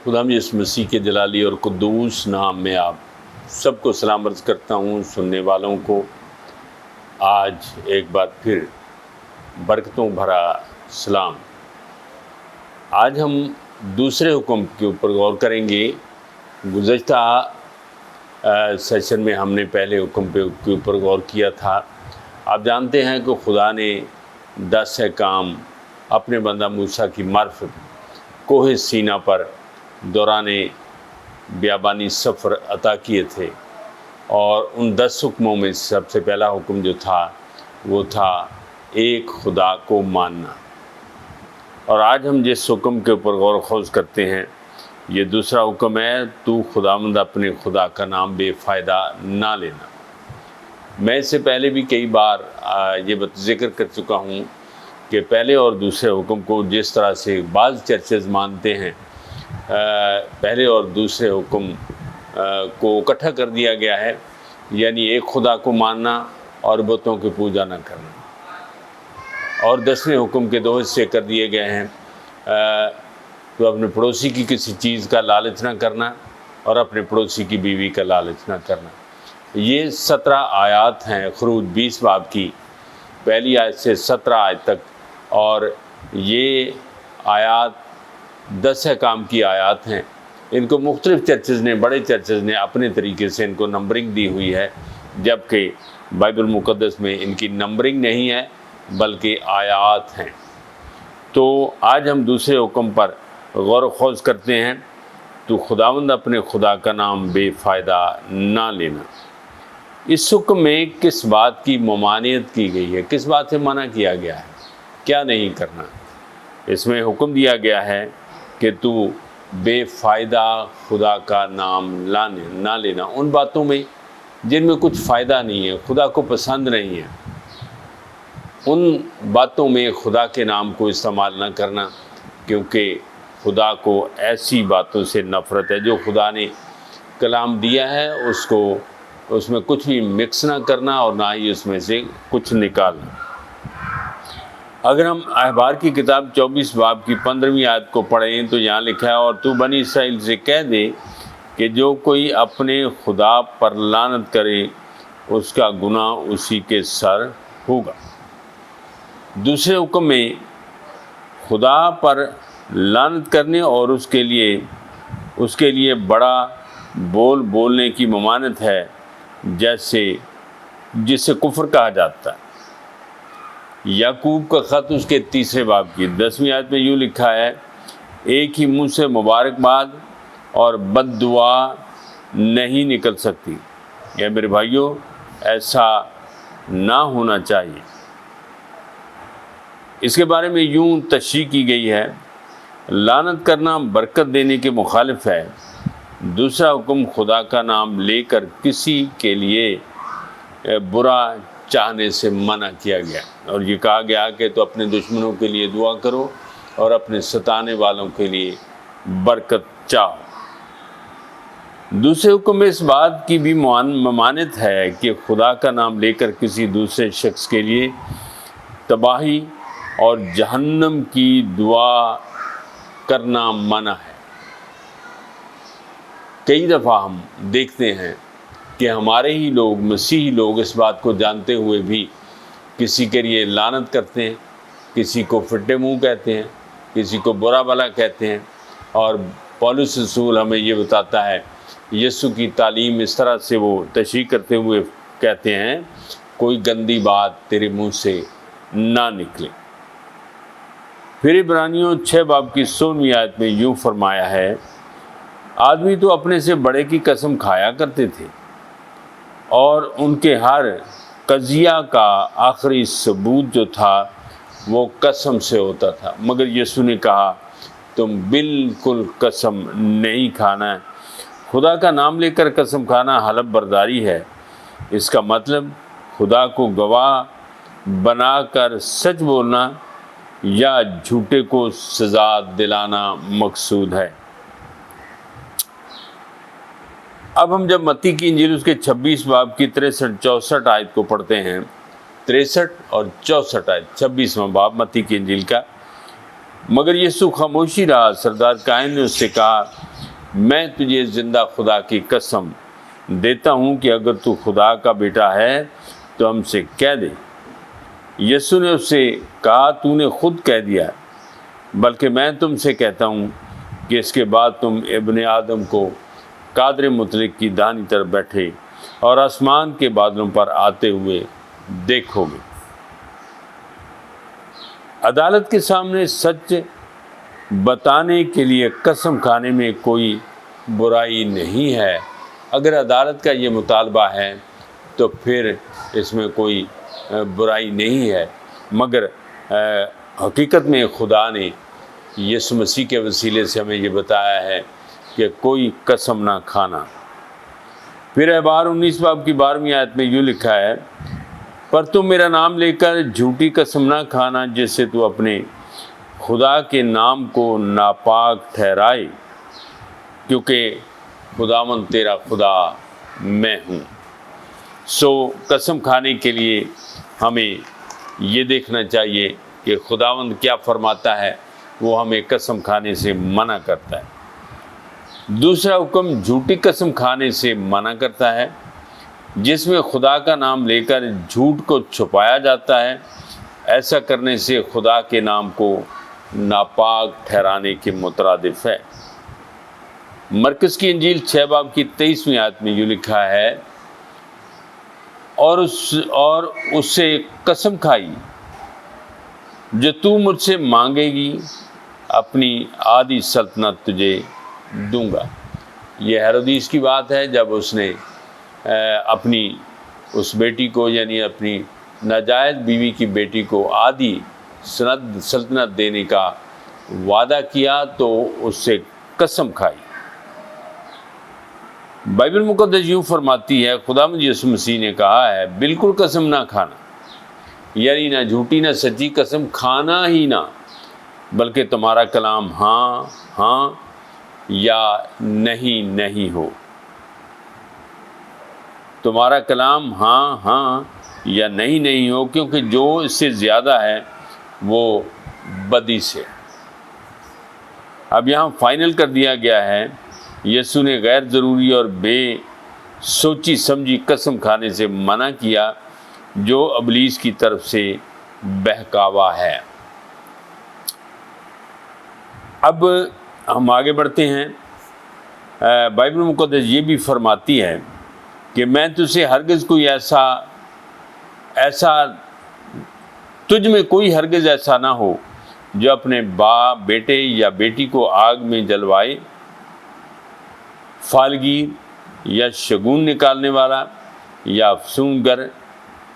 خدا یسوع مسیح کے جلالی اور قدوس نام میں آپ سب کو سلام عرض کرتا ہوں۔ سننے والوں کو آج ایک بار پھر برکتوں بھرا سلام۔ آج ہم دوسرے حکم کے اوپر غور کریں گے۔ گزشتہ سیشن میں ہم نے پہلے حکم کے اوپر غور کیا تھا۔ آپ جانتے ہیں کہ خدا نے 10 احکام اپنے بندہ موسیٰ کی معرفت کوہ سینا پر دوران بیابانی سفر عطا کیے تھے، اور ان 10 حکموں میں سب سے پہلا حکم جو تھا وہ تھا ایک خدا کو ماننا۔ اور آج ہم جس حکم کے اوپر غور و خوض کرتے ہیں یہ دوسرا حکم ہے، تو خداوند اپنے خدا کا نام بے فائدہ نہ لینا۔ میں اس سے پہلے بھی کئی بار یہ ذکر کر چکا ہوں کہ پہلے اور دوسرے حکم کو جس طرح سے بعض چرچز مانتے ہیں، پہلے اور دوسرے حکم کو اکٹھا کر دیا گیا ہے، یعنی ایک خدا کو ماننا اور بتوں کی پوجا نہ کرنا، اور 10ویں حکم کے 2 حصے کر دیے گئے ہیں، تو اپنے پڑوسی کی کسی چیز کا لالچ نہ کرنا اور اپنے پڑوسی کی بیوی کا لالچ نہ کرنا۔ یہ 17 آیات ہیں خروج 20 باب کی پہلی آیت سے 17 آیت تک، اور یہ آیات 10 احکام کی آیات ہیں۔ ان کو مختلف چرچز نے، بڑے چرچز نے اپنے طریقے سے ان کو نمبرنگ دی ہوئی ہے، جبکہ بائبل مقدس میں ان کی نمبرنگ نہیں ہے بلکہ آیات ہیں۔ تو آج ہم دوسرے حکم پر غور و خوض کرتے ہیں، تو خداوند اپنے خدا کا نام بے فائدہ نہ لینا۔ اس حکم میں کس بات کی ممانعت کی گئی ہے، کس بات سے منع کیا گیا ہے، کیا نہیں کرنا؟ اس میں حکم دیا گیا ہے کہ تو بے فائدہ خدا کا نام نہ لینا، ان باتوں میں جن میں کچھ فائدہ نہیں ہے، خدا کو پسند نہیں ہے، ان باتوں میں خدا کے نام کو استعمال نہ کرنا، کیونکہ خدا کو ایسی باتوں سے نفرت ہے۔ جو خدا نے کلام دیا ہے اس میں کچھ بھی مکس نہ کرنا، اور نہ ہی اس میں سے کچھ نکالنا۔ اگر ہم احبار کی کتاب 24 باب کی 15ویں آیت کو پڑھیں تو یہاں لکھا ہے، اور تو بنی اسرائیل سے کہہ دے کہ جو کوئی اپنے خدا پر لعنت کرے اس کا گناہ اسی کے سر ہوگا۔ دوسرے حکم میں خدا پر لعنت کرنے اور اس کے لیے بڑا بولنے کی ممانعت ہے، جسے کفر کہا جاتا ہے۔ یعقوب کا خط اس کے 3 باب کی 10ویں آیت میں یوں لکھا ہے، ایک ہی منہ سے مبارکباد اور بد دعا نہیں نکل سکتی۔ یا میرے بھائیوں، ایسا نہ ہونا چاہیے۔ اس کے بارے میں یوں تشریح کی گئی ہے، لعنت کرنا برکت دینے کے مخالف ہے۔ دوسرا حکم خدا کا نام لے کر کسی کے لیے برا چاہنے سے منع کیا گیا، اور یہ کہا گیا کہ تو اپنے دشمنوں کے لیے دعا کرو اور اپنے ستانے والوں کے لیے برکت چاہو۔ دوسرے حکم میں اس بات کی بھی ممانعت ہے کہ خدا کا نام لے کر کسی دوسرے شخص کے لیے تباہی اور جہنم کی دعا کرنا منع ہے۔ کئی دفعہ ہم دیکھتے ہیں کہ ہمارے ہی لوگ، مسیحی لوگ، اس بات کو جانتے ہوئے بھی کسی کے لیے لعنت کرتے ہیں، کسی کو پھٹے منہ کہتے ہیں، کسی کو برا بھلا کہتے ہیں، اور پولس رسول ہمیں یہ بتاتا ہے، یسوع کی تعلیم اس طرح سے وہ تشریح کرتے ہوئے کہتے ہیں، کوئی گندی بات تیرے منہ سے نہ نکلے۔ پھر عبرانیوں 6 باب کی 16ویں آیت میں یوں فرمایا ہے، آدمی تو اپنے سے بڑے کی قسم کھایا کرتے تھے، اور ان کے ہر قضیہ کا آخری ثبوت جو تھا وہ قسم سے ہوتا تھا، مگر یسوع نے کہا تم بالکل قسم نہیں کھانا ہے۔ خدا کا نام لے کر قسم کھانا حلف برداری ہے۔ اس کا مطلب خدا کو گواہ بنا کر سچ بولنا یا جھوٹے کو سزا دلانا مقصود ہے۔ اب ہم جب متی کی انجیل اس کے 26 باب کی 63-64 آیت کو پڑھتے ہیں، 63 اور 64 آیت، 26واں باب متی کی انجیل کا، مگر یسوع خاموشی رہا۔ سردار کاہن نے اس سے کہا میں تجھے زندہ خدا کی قسم دیتا ہوں کہ اگر تو خدا کا بیٹا ہے تو ہم سے کہہ دے۔ یسوع نے اس سے کہا، تو نے خود کہہ دیا، بلکہ میں تم سے کہتا ہوں کہ اس کے بعد تم ابن آدم کو قادر مطلق کی داہنی طرف بیٹھے اور آسمان کے بادلوں پر آتے ہوئے دیکھو گے۔ عدالت کے سامنے سچ بتانے کے لیے قسم کھانے میں کوئی برائی نہیں ہے۔ اگر عدالت کا یہ مطالبہ ہے تو پھر اس میں کوئی برائی نہیں ہے، مگر حقیقت میں خدا نے یسوع مسیح کے وسیلے سے ہمیں یہ بتایا ہے کہ کوئی قسم نہ کھانا۔ پھر احبار 19 باب کی 12ویں آیت میں یوں لکھا ہے، پر تم میرا نام لے کر جھوٹی قسم نہ کھانا جس سے تو اپنے خدا کے نام کو ناپاک ٹھہرائے، کیونکہ خداوند تیرا خدا میں ہوں۔ سو قسم کھانے کے لیے ہمیں یہ دیکھنا چاہیے کہ خداوند کیا فرماتا ہے، وہ ہمیں قسم کھانے سے منع کرتا ہے۔ دوسرا حکم جھوٹی قسم کھانے سے منع کرتا ہے، جس میں خدا کا نام لے کر جھوٹ کو چھپایا جاتا ہے۔ ایسا کرنے سے خدا کے نام کو ناپاک ٹھہرانے کے مترادف ہے۔ مرکز کی انجیل 6 باب کی 23ویں آیت میں یوں لکھا ہے، اور اس سے قسم کھائی، جو تو مجھ سے مانگے گی اپنی آدھی سلطنت تجھے دوں گا۔ یہ ہیرودیس کی بات ہے، جب اس نے اپنی اس بیٹی کو، یعنی اپنی ناجائز بیوی کی بیٹی کو آدھی سلطنت دینے کا وعدہ کیا تو اس سے قسم کھائی۔ بائبل مقدس یوں فرماتی ہے، خداوند یسوع مسیح نے کہا ہے، بالکل قسم نہ کھانا، یعنی نہ جھوٹی نہ سچی قسم کھانا ہی نہ، بلکہ تمہارا کلام ہاں ہاں یا نہیں نہیں ہو۔ تمہارا کلام ہاں ہاں یا نہیں نہیں ہو، کیونکہ جو اس سے زیادہ ہے وہ بدی سے۔ اب یہاں فائنل کر دیا گیا ہے، یسوع نے غیر ضروری اور بے سوچی سمجھی قسم کھانے سے منع کیا، جو ابلیس کی طرف سے بہکاوا ہے۔ اب ہم آگے بڑھتے ہیں۔ بائبل مقدس یہ بھی فرماتی ہے کہ میں تجھے ہرگز کوئی ایسا تجھ میں کوئی ہرگز ایسا نہ ہو جو اپنے باپ بیٹے یا بیٹی کو آگ میں جلوائے، فالگیر یا شگون نکالنے والا یا افسونگر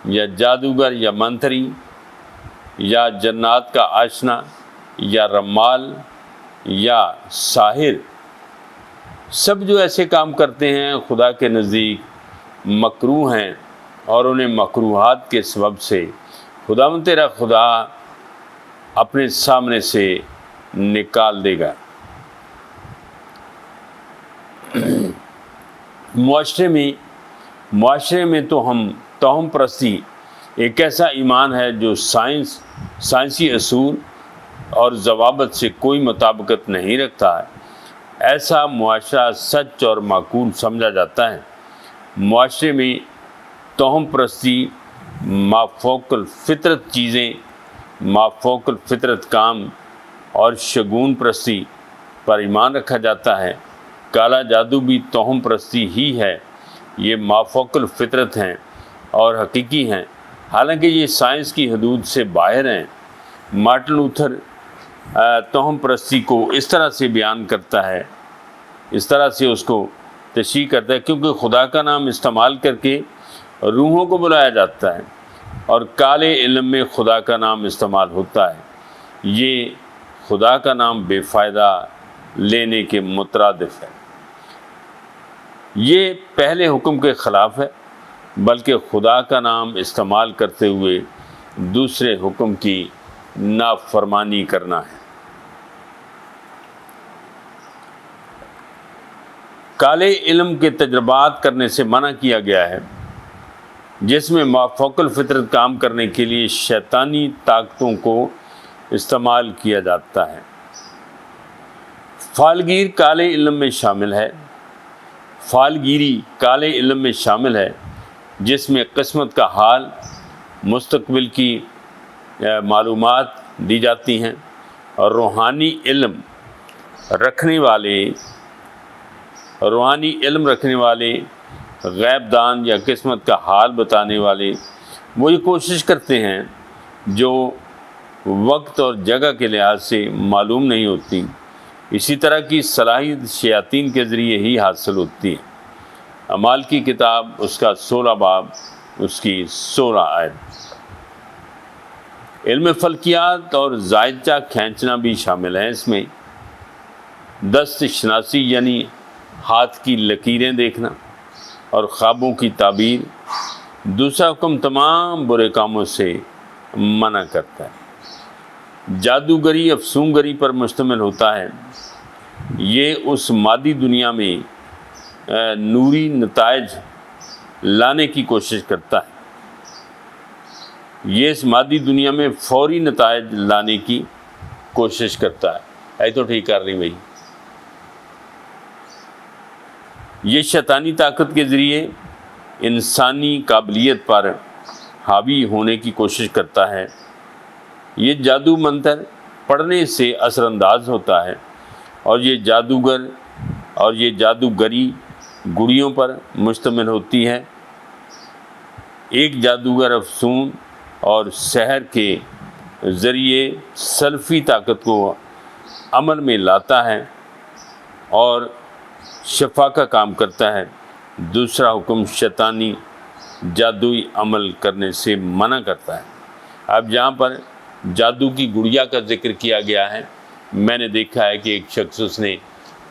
یا جادوگر یا منتری یا جنات کا آشنا یا رمال یا ساحر، سب جو ایسے کام کرتے ہیں خدا کے نزدیک مکروہ ہیں، اور انہیں مکروہات کے سبب سے خداوند تیرا خدا اپنے سامنے سے نکال دے گا۔ معاشرے میں توہم پرستی ایک ایسا ایمان ہے جو سائنسی اصول اور ضوابط سے کوئی مطابقت نہیں رکھتا ہے۔ ایسا معاشرہ سچ اور معقول سمجھا جاتا ہے۔ معاشرے میں توہم پرستی، مافوق الفطرت چیزیں، مافوق الفطرت کام اور شگون پرستی پر ایمان رکھا جاتا ہے۔ کالا جادو بھی توہم پرستی ہی ہے۔ یہ مافوق الفطرت ہیں اور حقیقی ہیں، حالانکہ یہ سائنس کی حدود سے باہر ہیں۔ مارٹن لوتھر توہم پرستی کو اس طرح سے بیان کرتا ہے، اس طرح سے اس کو تشریح کرتا ہے، کیونکہ خدا کا نام استعمال کر کے روحوں کو بلایا جاتا ہے اور کالے علم میں خدا کا نام استعمال ہوتا ہے۔ یہ خدا کا نام بے فائدہ لینے کے مترادف ہے۔ یہ پہلے حکم کے خلاف ہے، بلکہ خدا کا نام استعمال کرتے ہوئے دوسرے حکم کی نافرمانی کرنا ہے۔ کالے علم کے تجربات کرنے سے منع کیا گیا ہے، جس میں مافوق الفطرت کام کرنے کے لیے شیطانی طاقتوں کو استعمال کیا جاتا ہے۔ فالگیر کالے علم میں شامل ہے، فالگیری کالے علم میں شامل ہے جس میں قسمت کا حال، مستقبل کی معلومات دی جاتی ہیں، اور روحانی علم رکھنے والے غیب دان یا قسمت کا حال بتانے والے وہ یہ کوشش کرتے ہیں جو وقت اور جگہ کے لحاظ سے معلوم نہیں ہوتی۔ اسی طرح کی صلاحیت شیاطین کے ذریعے ہی حاصل ہوتی ہے۔ اعمال کی کتاب اس کا 16 باب اس کی 16 آیت۔ علم فلکیات اور زائدہ کھینچنا بھی شامل ہے اس میں۔ دست شناسی یعنی ہاتھ کی لکیریں دیکھنا اور خوابوں کی تعبیر۔ دوسرا حکم تمام برے کاموں سے منع کرتا ہے۔ جادوگری افسونگری پر مشتمل ہوتا ہے۔ یہ اس مادی دنیا میں نوری نتائج لانے کی کوشش کرتا ہے۔ یہ اس مادی دنیا میں فوری نتائج لانے کی کوشش کرتا ہے۔ ہے تو ٹھیک کر رہی بھائی۔ یہ شیطانی طاقت کے ذریعے انسانی قابلیت پر حاوی ہونے کی کوشش کرتا ہے۔ یہ جادو منتر پڑھنے سے اثر انداز ہوتا ہے، اور یہ جادوگر اور یہ جادوگری گڑیوں پر مشتمل ہوتی ہے۔ ایک جادوگر افسون اور سحر کے ذریعے سلفی طاقت کو عمل میں لاتا ہے اور شفا کا کام کرتا ہے۔ دوسرا حکم شیطانی جادوئی عمل کرنے سے منع کرتا ہے۔ اب جہاں پر جادو کی گڑیا کا ذکر کیا گیا ہے، میں نے دیکھا ہے کہ ایک شخص اس نے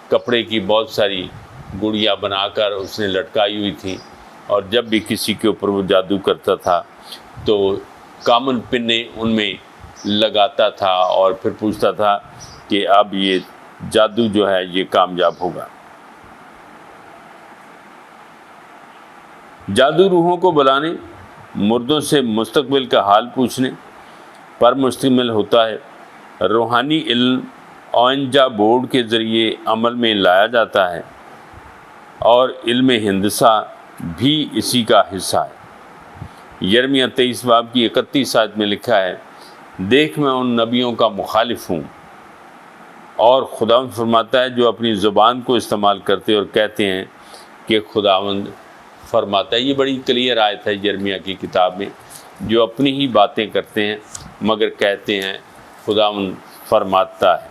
کپڑے کی بہت ساری گڑیا بنا کر اس نے لٹکائی ہوئی تھی، اور جب بھی کسی کے اوپر وہ جادو کرتا تھا تو کامن پنے ان میں لگاتا تھا اور پھر پوچھتا تھا کہ اب یہ جادو جو ہے یہ کامیاب ہوگا۔ جادو روحوں کو بلانے، مردوں سے مستقبل کا حال پوچھنے پر مشتمل ہوتا ہے۔ روحانی علم اوینجا بورڈ کے ذریعے عمل میں لایا جاتا ہے، اور علم ہندسہ بھی اسی کا حصہ ہے۔ یرمیہ 23 باب کی 31 آیت میں لکھا ہے، دیکھ میں ان نبیوں کا مخالف ہوں، اور خداوند فرماتا ہے جو اپنی زبان کو استعمال کرتے اور کہتے ہیں کہ خداوند فرماتا ہے۔ یہ بڑی کلیئر آیت ہے یرمیہ کی کتاب میں، جو اپنی ہی باتیں کرتے ہیں مگر کہتے ہیں خداوند فرماتا ہے،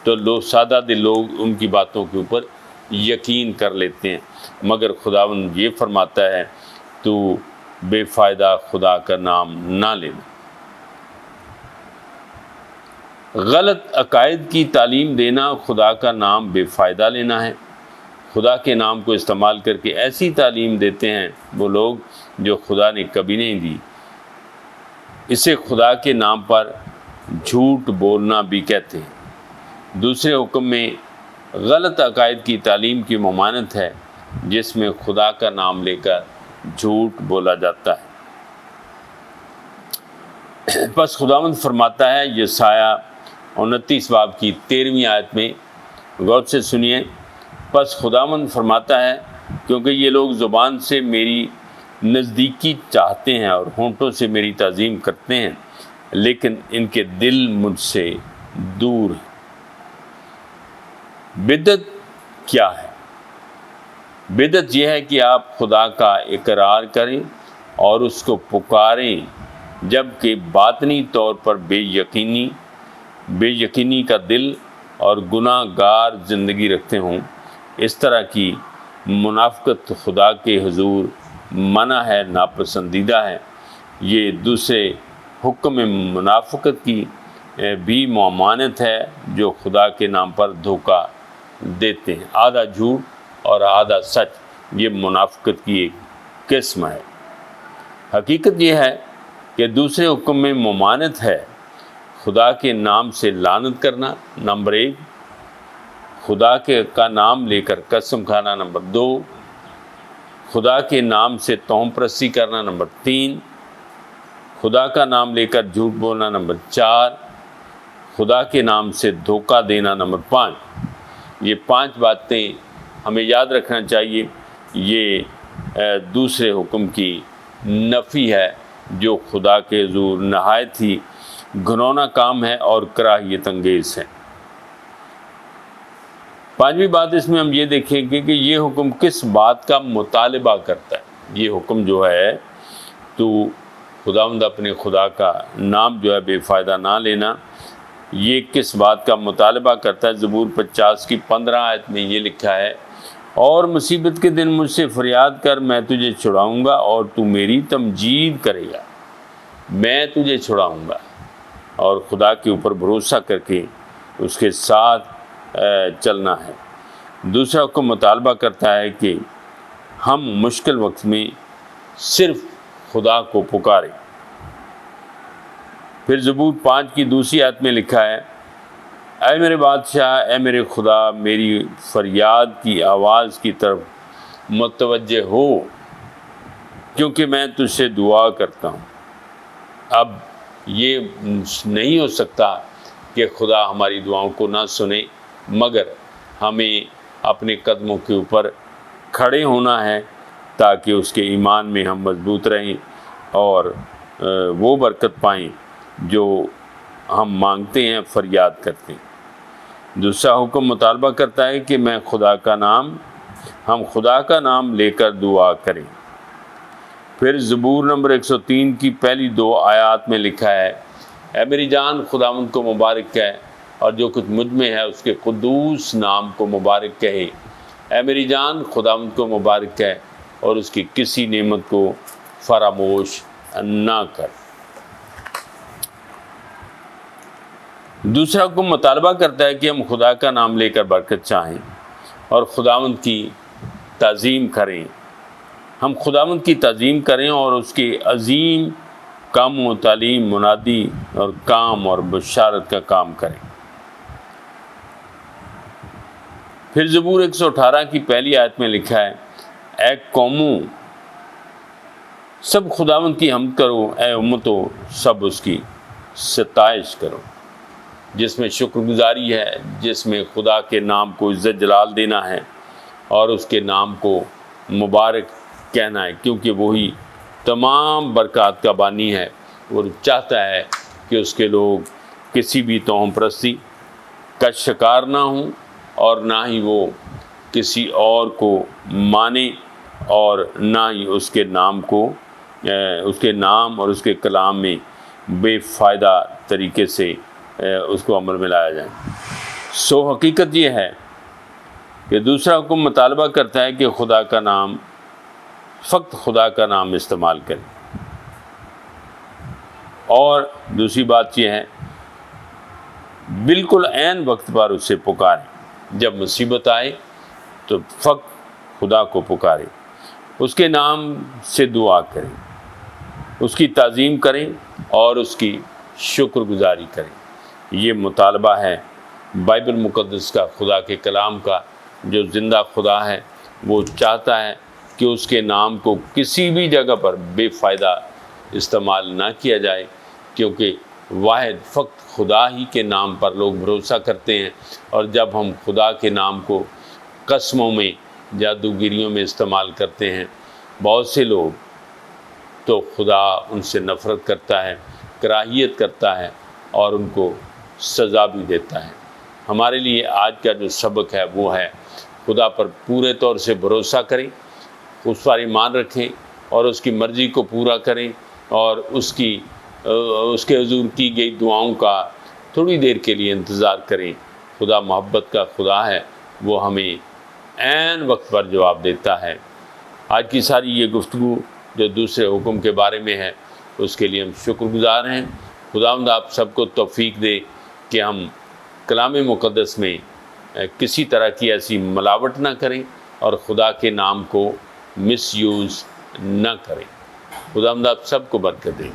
تو سادہ دل لوگ ان کی باتوں کے اوپر یقین کر لیتے ہیں، مگر خداوند یہ فرماتا ہے تو بے فائدہ خدا کا نام نہ لینا۔ غلط عقائد کی تعلیم دینا خدا کا نام بے فائدہ لینا ہے۔ خدا کے نام کو استعمال کر کے ایسی تعلیم دیتے ہیں وہ لوگ جو خدا نے کبھی نہیں دی۔ اسے خدا کے نام پر جھوٹ بولنا بھی کہتے ہیں۔ دوسرے حکم میں غلط عقائد کی تعلیم کی ممانعت ہے جس میں خدا کا نام لے کر جھوٹ بولا جاتا ہے۔ پس خداوند فرماتا ہے، یسایہ 29 باب کی 13ویں آیت میں، غور سے سنیے۔ پس خداوند فرماتا ہے، کیونکہ یہ لوگ زبان سے میری نزدیکی چاہتے ہیں اور ہونٹوں سے میری تعظیم کرتے ہیں، لیکن ان کے دل مجھ سے دور ہیں۔ بدعت کیا ہے؟ بدعت یہ ہے کہ آپ خدا کا اقرار کریں اور اس کو پکاریں، جبکہ باطنی طور پر بے یقینی کا دل اور گناہ گار زندگی رکھتے ہوں۔ اس طرح کی منافقت خدا کے حضور منع ہے، ناپسندیدہ ہے۔ یہ دوسرے حکم میں منافقت کی بھی ممانعت ہے جو خدا کے نام پر دھوکہ دیتے ہیں۔ آدھا جھوٹ اور آدھا سچ، یہ منافقت کی ایک قسم ہے۔ حقیقت یہ ہے کہ دوسرے حکم میں ممانعت ہے خدا کے نام سے لعنت کرنا، نمبر 1، خدا کا نام لے کر قسم کھانا، نمبر 2، خدا کے نام سے توہم پرستی کرنا، نمبر 3، خدا کا نام لے کر جھوٹ بولنا، نمبر 4، خدا کے نام سے دھوکہ دینا، نمبر 5۔ یہ 5 باتیں ہمیں یاد رکھنا چاہیے۔ یہ دوسرے حکم کی نفی ہے جو خدا کے حضور نہایت ہی گھنونا کام ہے اور کراہیت انگیز ہے۔ 5ویں بات اس میں ہم یہ دیکھیں گے کہ یہ حکم کس بات کا مطالبہ کرتا ہے۔ یہ حکم جو ہے تو خداوند اپنے خدا کا نام جو ہے بے فائدہ نہ لینا، یہ کس بات کا مطالبہ کرتا ہے۔ زبور 50 کی 15 آیت میں یہ لکھا ہے، اور مصیبت کے دن مجھ سے فریاد کر، میں تجھے چھڑاؤں گا اور تو میری تمجید کرے گا۔ میں تجھے چھڑاؤں گا، اور خدا کے اوپر بھروسہ کر کے اس کے ساتھ چلنا ہے۔ دوسرا حکم مطالبہ کرتا ہے کہ ہم مشکل وقت میں صرف خدا کو پکاریں۔ پھر زبور 5 کی دوسری آیت میں لکھا ہے، اے میرے بادشاہ، اے میرے خدا، میری فریاد کی آواز کی طرف متوجہ ہو، کیونکہ میں تجھ سے دعا کرتا ہوں۔ اب یہ نہیں ہو سکتا کہ خدا ہماری دعاؤں کو نہ سنے، مگر ہمیں اپنے قدموں کے اوپر کھڑے ہونا ہے تاکہ اس کے ایمان میں ہم مضبوط رہیں اور وہ برکت پائیں جو ہم مانگتے ہیں، فریاد کرتے ہیں۔ دوسرا حکم مطالبہ کرتا ہے کہ ہم خدا کا نام لے کر دعا کریں۔ پھر زبور نمبر 103 کی پہلی 2 آیات میں لکھا ہے، اے میری جان خداوند کو مبارک کہے، اور جو کچھ مجھ میں ہے اس کے قدوس نام کو مبارک کہے۔ اے میری جان خداوند کو مبارک کہے اور اس کی کسی نعمت کو فراموش نہ کر۔ دوسرا حکم مطالبہ کرتا ہے کہ ہم خدا کا نام لے کر برکت چاہیں اور خداوند کی تعظیم کریں۔ ہم خداوند کی تعظیم کریں اور اس کے عظیم کام و تعلیم، منادی اور کام اور بشارت کا کام کریں۔ پھر زبور 118 کی پہلی آیت میں لکھا ہے، اے قوموں سب خداوند کی حمد کرو، اے امتوں سب اس کی ستائش کرو۔ جس میں شکر گزاری ہے، جس میں خدا کے نام کو عزت جلال دینا ہے اور اس کے نام کو مبارک کہنا ہے، کیونکہ وہی تمام برکات کا بانی ہے۔ وہ چاہتا ہے کہ اس کے لوگ کسی بھی توہم پرستی کا شکار نہ ہوں اور نہ ہی وہ کسی اور کو مانے اور نہ ہی اس کے نام اور اس کے کلام میں بے فائدہ طریقے سے اس کو عمل میں لایا جائے۔ سو حقیقت یہ ہے کہ دوسرا حکم مطالبہ کرتا ہے کہ فقط خدا کا نام استعمال کریں، اور دوسری بات یہ ہے بالکل عین وقت پر اسے پکاریں۔ جب مصیبت آئے تو فقط خدا کو پکاریں، اس کے نام سے دعا کریں، اس کی تعظیم کریں اور اس کی شکر گزاری کریں۔ یہ مطالبہ ہے بائبل مقدس کا، خدا کے کلام کا، جو زندہ خدا ہے۔ وہ چاہتا ہے کہ اس کے نام کو کسی بھی جگہ پر بے فائدہ استعمال نہ کیا جائے، کیونکہ واحد فقط خدا ہی کے نام پر لوگ بھروسہ کرتے ہیں، اور جب ہم خدا کے نام کو قسموں میں، جادوگریوں میں استعمال کرتے ہیں، بہت سے لوگ تو خدا ان سے نفرت کرتا ہے، کراہیت کرتا ہے اور ان کو سزا بھی دیتا ہے۔ ہمارے لیے آج کا جو سبق ہے وہ ہے خدا پر پورے طور سے بھروسہ کریں، اس پر ایمان رکھیں اور اس کی مرضی کو پورا کریں، اور اس کے حضور کی گئی دعاؤں کا تھوڑی دیر کے لیے انتظار کریں۔ خدا محبت کا خدا ہے، وہ ہمیں عین وقت پر جواب دیتا ہے۔ آج کی ساری یہ گفتگو جو دوسرے حکم کے بارے میں ہے، اس کے لیے ہم شکر گزار ہیں۔ خداوند آپ سب کو توفیق دے کہ ہم کلام مقدس میں کسی طرح کی ایسی ملاوٹ نہ کریں اور خدا کے نام کو مس یوز نہ کریں۔ خداوند آپ سب کو برکت دے۔